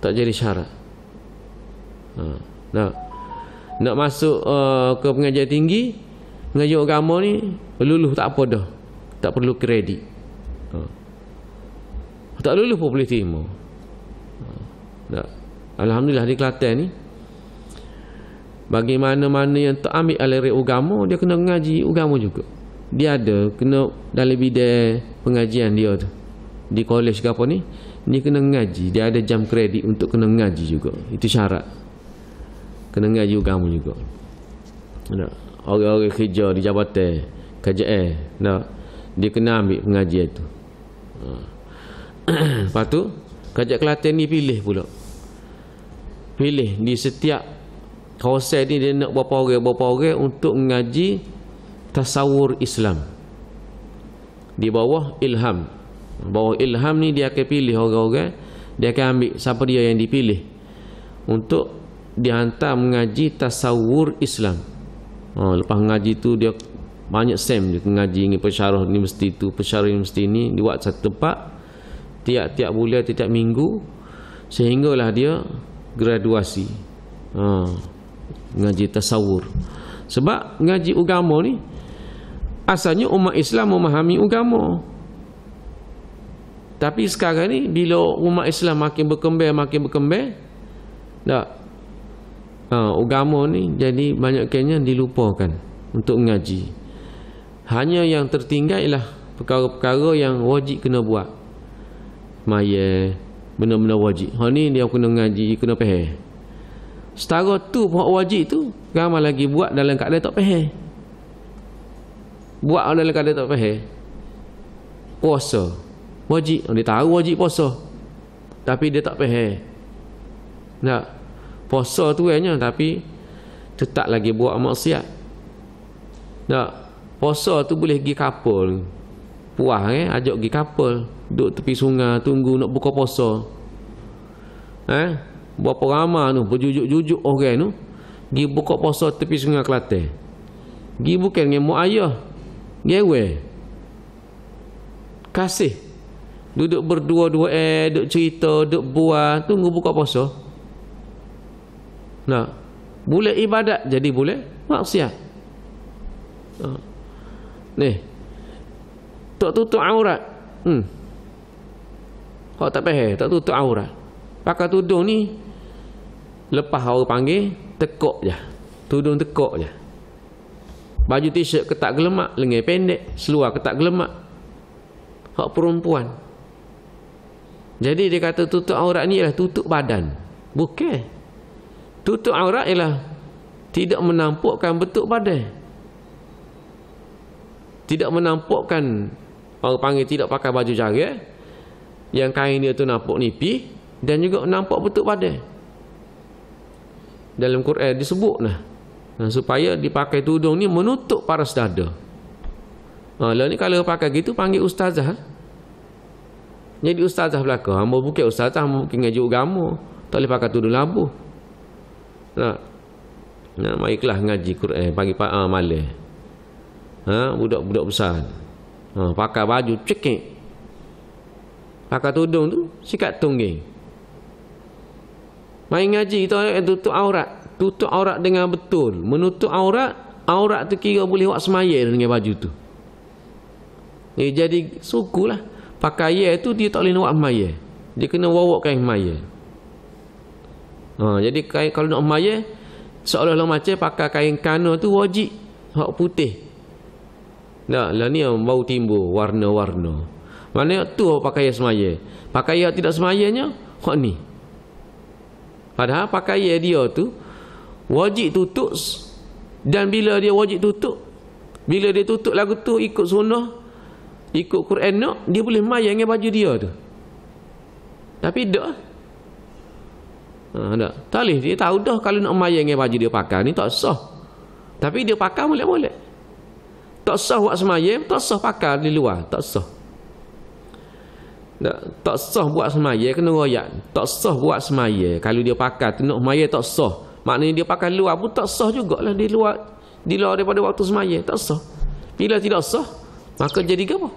Tak jadi syarat. Nak masuk ke pengajian tinggi, pengajian agama ni, lulus tak apa dah. Tak perlu kredit. Tak lulus pun boleh terima. Alhamdulillah di Kelantan ni, bagi mana-mana yang tak ambil aliran agama, dia kena ngaji agama juga. Dia ada kena dalam bidang pengajian dia tu, di kolej ke apa ni, dia kena ngaji. Dia ada jam kredit untuk kena ngaji juga. Itu syarat. Kena ngaji agama juga. Orang-orang kerja di jabatan kerajaan, dia kena ambil pengajian tu. Lepas tu Kerajaan Kelantan ni pilih pula. Pilih di setiap kawasan ni dia nak berapa orang untuk mengaji tasawur Islam. Di bawah ilham. Bawah ilham ni dia akan pilih orang-orang, dia akan ambil siapa dia yang dipilih untuk dihantar mengaji tasawur Islam. Lepas mengaji tu dia banyak sem dia mengaji dengan pensyarah universiti tu, pensyarah universiti ni dibuat satu tempat tiap-tiap bulan, tiap minggu, sehinggalah dia graduasi. Ngaji tasawur. Sebab ngaji agama ni asalnya umat Islam memahami agama. Tapi sekarang ni bila umat Islam makin berkembang, agama ni jadi banyaknya dilupakan untuk mengaji. Hanya yang tertinggal ialah perkara-perkara yang wajib kena buat. Maya, benda-benda wajib. Ni dia kena ngaji, kena faham. Setara tu hak wajib tu ramai lagi buat dalam keadaan tak faham. Buat dalam keadaan tak faham. Puasa wajib, dia tahu wajib puasa, tapi dia tak faham. Nak puasa tu hanya, tapi tetap lagi buat maksiat. Nak puasa tu boleh pergi kapal, puas ajak pergi kapal, duduk tepi sungai tunggu nak buka puasa. Berapa ramai tu berjujuk-jujuk orang tu pergi buka puasa tepi sungai Kelantan. Pergi bukan dengan mak ayah, gewe kasih, duduk berdua-dua, duduk cerita, duduk buat, tunggu buka puasa. Nah, boleh ibadat jadi boleh maksiat. Ni tak tutup aurat. Kau tak faham, tak tutup aurat. Pakai tudung ni, lepas orang panggil, tekuk je. Tudung tekuk je. Baju t-shirt ketak gelemak, lengan pendek, seluar ketak gelemak. Hak perempuan. Jadi dia kata tutup aurat ni ialah tutup badan. Bukan. Tutup aurat ialah tidak menampakkan bentuk badan. Tidak menampakkan, orang panggil tidak pakai baju jaga, yang kain dia tu nampak nipis, dan juga nampak bentuk badan. Dalam Quran disebut supaya dipakai tudung ni menutup paras dada. Lah ni kalau pakai gitu panggil ustazah. Jadi ustazah belaka, hamba bukan ustazah, hamba bukan ngaji agama, tak boleh pakai tudung labuh. Nah, baiklah ngaji Quran pagi malam. Budak-budak besar. Pakai baju cekik. Pakai tudung tu sikat tungging. Main ngaji tu tutup aurat. Tutup aurat dengan betul. Menutup aurat, aurat tu kira boleh buat semaya dengan baju tu. Jadi sukulah. Pakaian tu dia tak boleh nak buat semaya. Dia kena wawak kain semaya. Jadi kain, kalau nak semaya, seolah-olah macam pakai kain kana tu wajib. Hak putih. Lah ni yang bau timbul warna-warna. Mana tu pakaian semaya. Pakaian tidak semayanya, hak ni. Padahal pakaian dia tu wajib tutup, dan bila dia wajib tutup, bila dia tutup lagu tu ikut sunnah, ikut Quran nak, dia boleh mayang dengan baju dia tu. Tapi dak. Tak boleh, dia tahu dah kalau nak mayang dengan baju dia pakai ni tak sah. Tapi dia pakai boleh-boleh. Tak sah buat semaya, tak sah pakai di luar, tak sah. Tak sah buat semaya, kena royak. Tak sah buat semaya. Kalau dia pakai tu nak semaya tak sah. Maknanya dia pakai luar pun tak sah jugalah di luar daripada waktu semaya, tak sah. Bila tidak sah, maka jadi apa?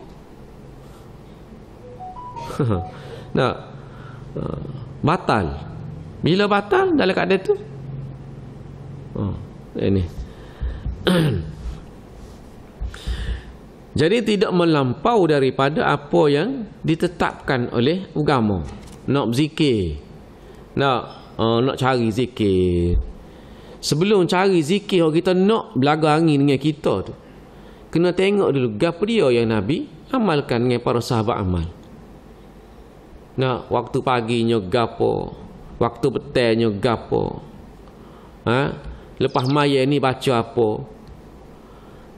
Batal. Bila batal dalam keadaan tu? Ini. Jadi tidak melampau daripada apa yang ditetapkan oleh agama. Nak berzikir, nak cari zikir. Sebelum cari zikir, kita nak belaga angin dengan kita tu, kena tengok dulu gapo dia yang Nabi amalkan dengan para sahabat amal. Waktu paginya gapo, waktu petangnya gapo, lepas maya ni baca apa.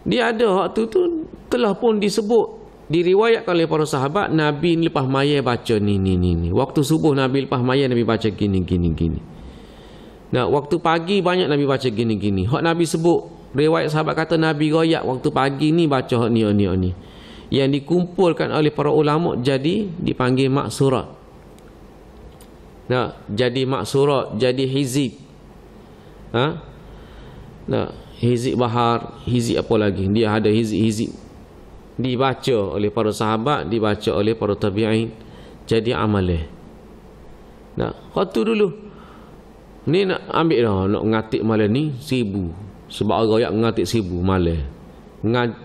Dia ada waktu tu telah pun disebut, diriwayatkan oleh para sahabat, Nabi lepas maya baca ni. Waktu subuh Nabi lepas maya Nabi baca gini. Waktu pagi banyak Nabi baca gini. Hak Nabi sebut, riwayat sahabat kata Nabi royak waktu pagi ni baca hak ni. Yang dikumpulkan oleh para ulama jadi dipanggil maksurat. Jadi maksurat, jadi hizib. Hizib bahar, hizib apa lagi? Dia ada hizib. Dibaca oleh para sahabat, dibaca oleh para tabi'in, jadi amalah. Waktu dulu ni nak ambil dah, nak ngatik malam ni 1000. Sebab orang yang ngatik 1000 malam.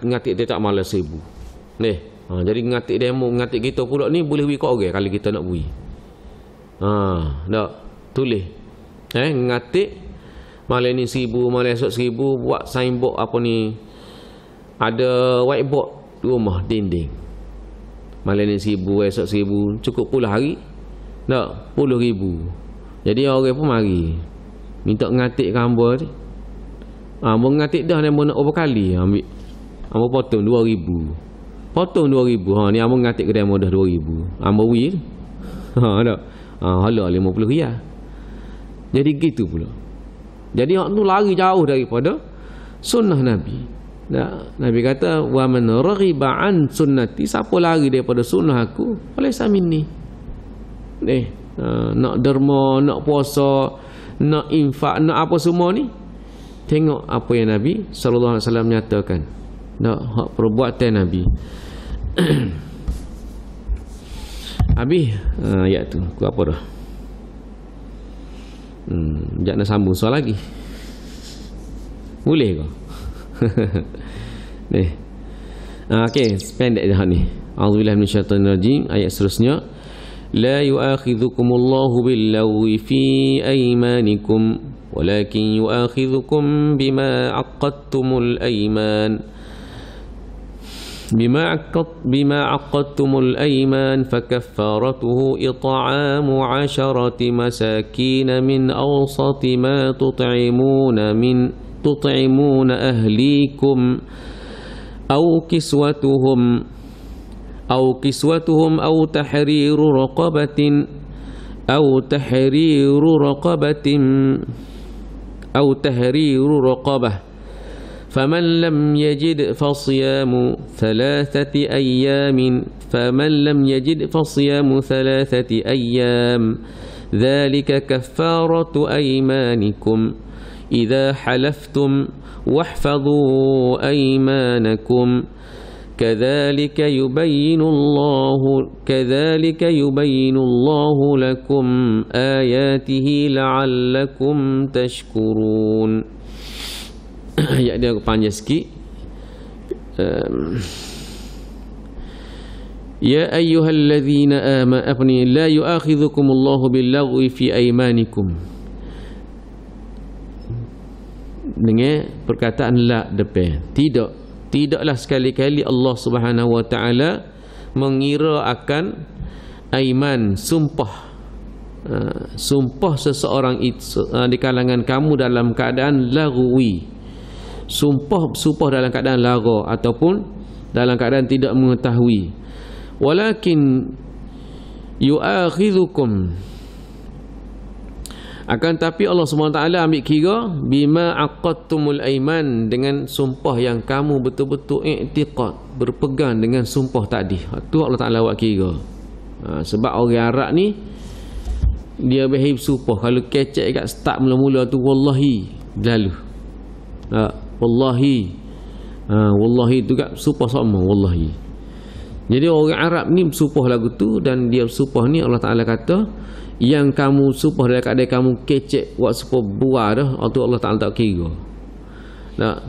Ngatik dia tak malam 1000. Jadi ngatik demo, ngatik kita pula ni boleh beri kat orang kalau kita nak beri. Tak tulis. Ngatik malam ni 1000, malam esok 1000, buat signboard apa ni. Ada whiteboard di rumah dinding. Malam ni 1000, esok 1000, cukup pula hari. Tak, 10,000. Jadi orang pun mari minta ngatik gambar ni. Mau ngatik dah nak berapa kali ambil. Ambo potong 2,000. Potong 2,000. Ha ni ambo ngatik kedai mudah 2,000. Ambo wi. Ha dak. Ha hala 50 riyal. Jadi gitu pula. Jadi hak tu lari jauh daripada sunnah Nabi. Nabi kata wa man raghiba an sunnati, siapa lari daripada sunnah aku, falaysa minni. Nak derma, nak puasa, nak infak, nak apa semua ni, tengok apa yang Nabi sallallahu alaihi wasallam nyatakan. Nak hak perbuatan Nabi. Habis ayat tu aku apa dah? Jangan sambung soal lagi. Boleh ke? Ni. Okey, pendek dah ni. A'udzubillahi minasyaitonir rajim. Ayat seterusnya. La yu'akhidhukumullahu bil-lagwi fi aymanikum walakin yu'akhidhukum bima 'aqadtumul ayman. بما عقدتم الأيمان فكفارته إطعام 10 مساكين من أوسط ما تطعمون أهليكم أو كسوتهم أو تحرير رقبة فمن لم يجد فصيام 3 أيام ذلك كفارة أيمانكم إذا حلفتم واحفظوا أيمانكم كذلك يبين الله لكم آياته لعلكم تشكرون. Ayat dia panjang sikit. Ya ayyuhalladzina amanu la yu'akhidhukumullahu bil-laghwi fi aymanikum. Dengar perkataan la depan. Tidaklah sekali-kali Allah Subhanahu wa taala mengira akan aiman, sumpah. Sumpah seseorang itu di kalangan kamu dalam keadaan laghwi. Sumpah dalam keadaan lara ataupun dalam keadaan tidak mengetahui. Walakin yu'akhidhukum, akan tapi Allah SWT ambil kira bima aqadtumul aiman, dengan sumpah yang kamu betul-betul i'tiqad, berpegang dengan sumpah tadi. Itu Allah Ta'ala buat kira. Sebab orang Arab ni dia behave sumpah. Kalau kecek kat start mula-mula tu wallahi lalu. Wallahi. Wallahi tu kat sumpah sama wallahi. Jadi orang Arab ni bersumpah lagu tu, dan dia bersumpah ni Allah Ta'ala kata yang kamu sumpah dalam keadaan kamu kecek buat sumpah buah dah, itu Allah Ta'ala tak kira.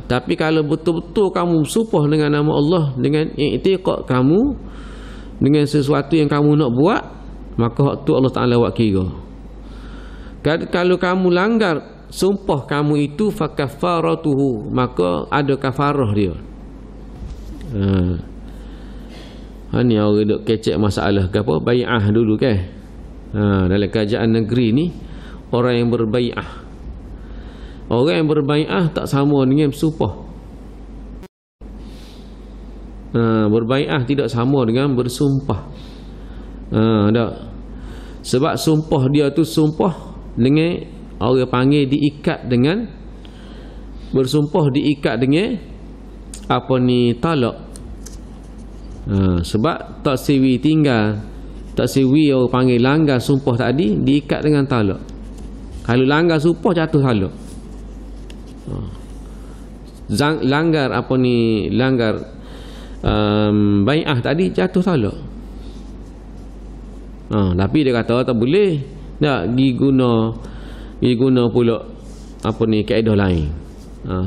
Tapi kalau betul-betul kamu sumpah dengan nama Allah, dengan i'tiqad kamu, dengan sesuatu yang kamu nak buat, maka itu Allah Ta'ala buat kira. Kalau kamu langgar sumpah kamu itu, fakafaratuhu, maka ada kafarah dia. Ni orang duk kecek masalah ke apa, bai'ah dulu kan. Dalam kerajaan negeri ni, orang yang berbai'ah tak sama dengan bersumpah. Berbai'ah tidak sama dengan bersumpah. Tak. Sebab sumpah dia tu sumpah dengan orang panggil diikat dengan, bersumpah diikat dengan apa ni, talak. Sebab tak siwi tinggal, tak siwi orang panggil langgar sumpah tadi, diikat dengan talak. Kalau langgar sumpah jatuh talak. Langgar apa ni, langgar bai'ah tadi jatuh talak. Tapi dia kata tak boleh, tak guna pula apa ni, kaedah lain.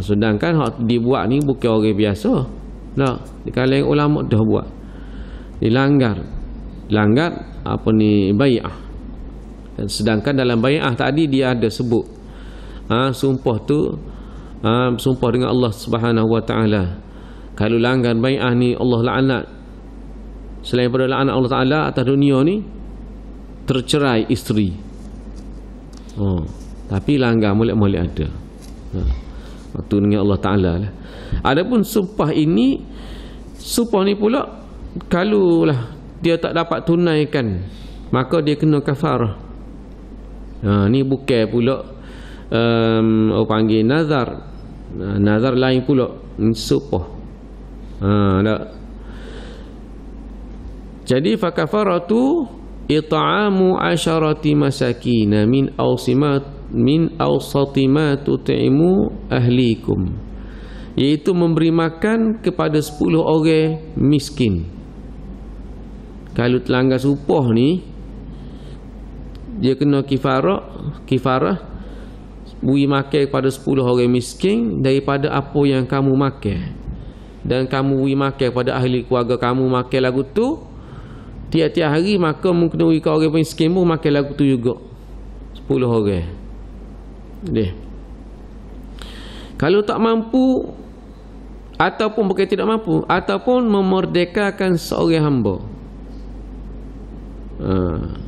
Sedangkan hak dibuat ni bukan orang biasa. Di kalangan ulama dah buat. Dilanggar apa ni, bai'ah. Sedangkan dalam bai'ah tadi dia ada sebut sumpah tu, sumpah dengan Allah Subhanahu wa taala. Kalau langgar bai'ah ni, Allah laknat. Selain pada laknat Allah Taala atas dunia ni, tercerai isteri. Tapi langgar molek-molek ada. Itu dengan Allah Ta'ala lah. Adapun sumpah ni pula kalau lah dia tak dapat tunaikan, maka dia kena kafarah. Ni bukan pula orang panggil nazar. Nazar lain pula, ni sumpah. Tak. Jadi fakafaratu it'amu 'asharati masakin min awsati ma tut'imu ahlikum, iaitu memberi makan kepada 10 orang miskin. Kalau terlanggar sumpah ni, dia kena kifarah beri makan kepada 10 orang miskin daripada apa yang kamu makan. Dan kamu beri makan kepada ahli keluarga kamu makan lagu tu tiap-tiap hari, maka mungkin kau orang miskin pun makan lagu tu juga 10 orang. Kalau tak mampu, ataupun bukan tidak mampu, ataupun memerdekakan seorang hamba,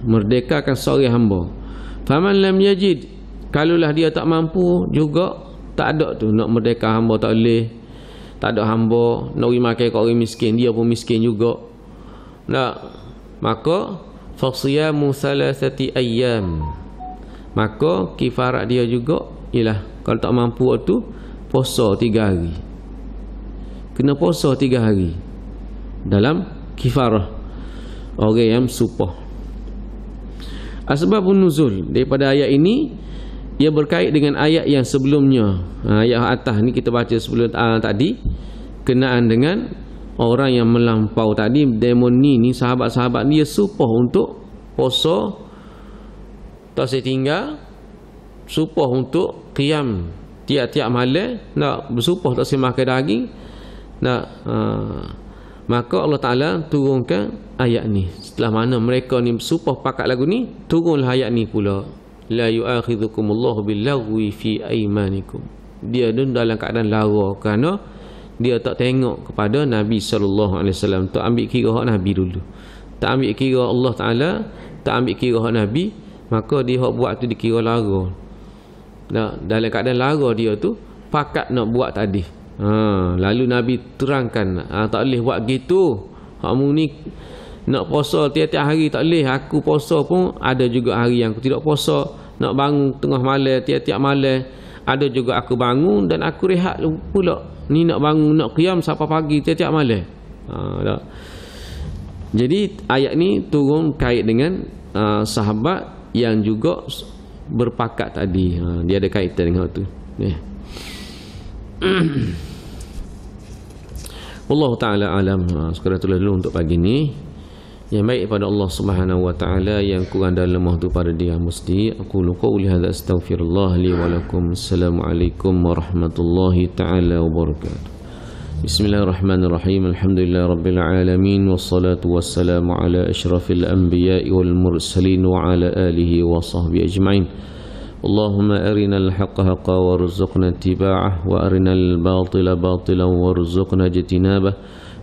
merdekakan seorang hamba. Faman lam yajid, kalaulah dia tak mampu juga, tak ada tu nak merdeka hamba, tak boleh, tak ada hamba nak beri makan kat orang miskin, dia pun miskin juga. Maka fasiyamu thalathati ayyam, maka kifarat dia juga ialah kalau tak mampu tu puasa 3 hari. Kena puasa 3 hari dalam kifarah orang yang sumpah. Asbabun nuzul daripada ayat ini, ia berkait dengan ayat yang sebelumnya. Ayat atas ni kita baca sebelum tadi, kenaan dengan orang yang melampau tadi. Demon ni sahabat-sahabat ni dia sumpah untuk puasa tak setinggal, sumpah untuk qiyam tiap-tiap malam, nak bersumpah tak semakan daging. Maka Allah Ta'ala turunkan ayat ni. Setelah mana mereka ni bersumpah pakat lagu ni, turunlah ayat ni pula. La yu'akhidhukumullahu billaghwi fi aymanikum. Dia dalam keadaan lara kerana dia tak tengok kepada Nabi SAW. Tak ambil kira hak Nabi dulu, tak ambil kira Allah Ta'ala, tak ambil kira hak Nabi, maka dia hak buat tu dikira lara. Dalam keadaan lara dia tu pakat nak buat tadi. Lalu Nabi terangkan, tak boleh buat gitu. Kamu ni nak puasa tiap-tiap hari tak boleh. Aku puasa pun ada juga hari yang aku tidak puasa. Nak bangun tengah malam tiap-tiap malam, ada juga aku bangun dan aku rehat pula. Ni nak bangun nak qiyam sampai pagi tiap-tiap malam. Jadi ayat ni turun kait dengan sahabat yang juga berpakat tadi. Dia ada kaitan dengan tu. Allah Ta'ala alam. Sekarang itulah dulu untuk pagi ni. Yang baik pada Allah Subhanahu wa Ta'ala, yang kurang dan lemah tu pada dia mesti. Aku qawli hadza astaghfirullah li wa lakum. Assalamualaikum warahmatullahi ta'ala wabarakatuh. Bismillahirrahmanirrahim. Alhamdulillah rabbil alamin, wassalatu wassalamu ala asyrafil anbiya'i wal mursalin wa ala alihi wa sahbihi ajma'in. Allahumma arinal haqqa haqqa warzuqna ittiba'ah, wa arinal batila batilan warzuqna ijtinabah,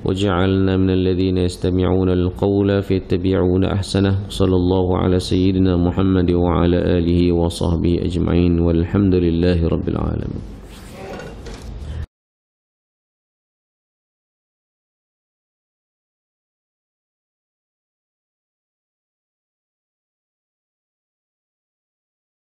waj'alna minal ladzina yastami'una al-qawla fayattabi'una ahsanah. Sallallahu ala sayyidina Muhammad wa ala alihi wa sahbihi ajma'in, walhamdulillahi rabbil alamin.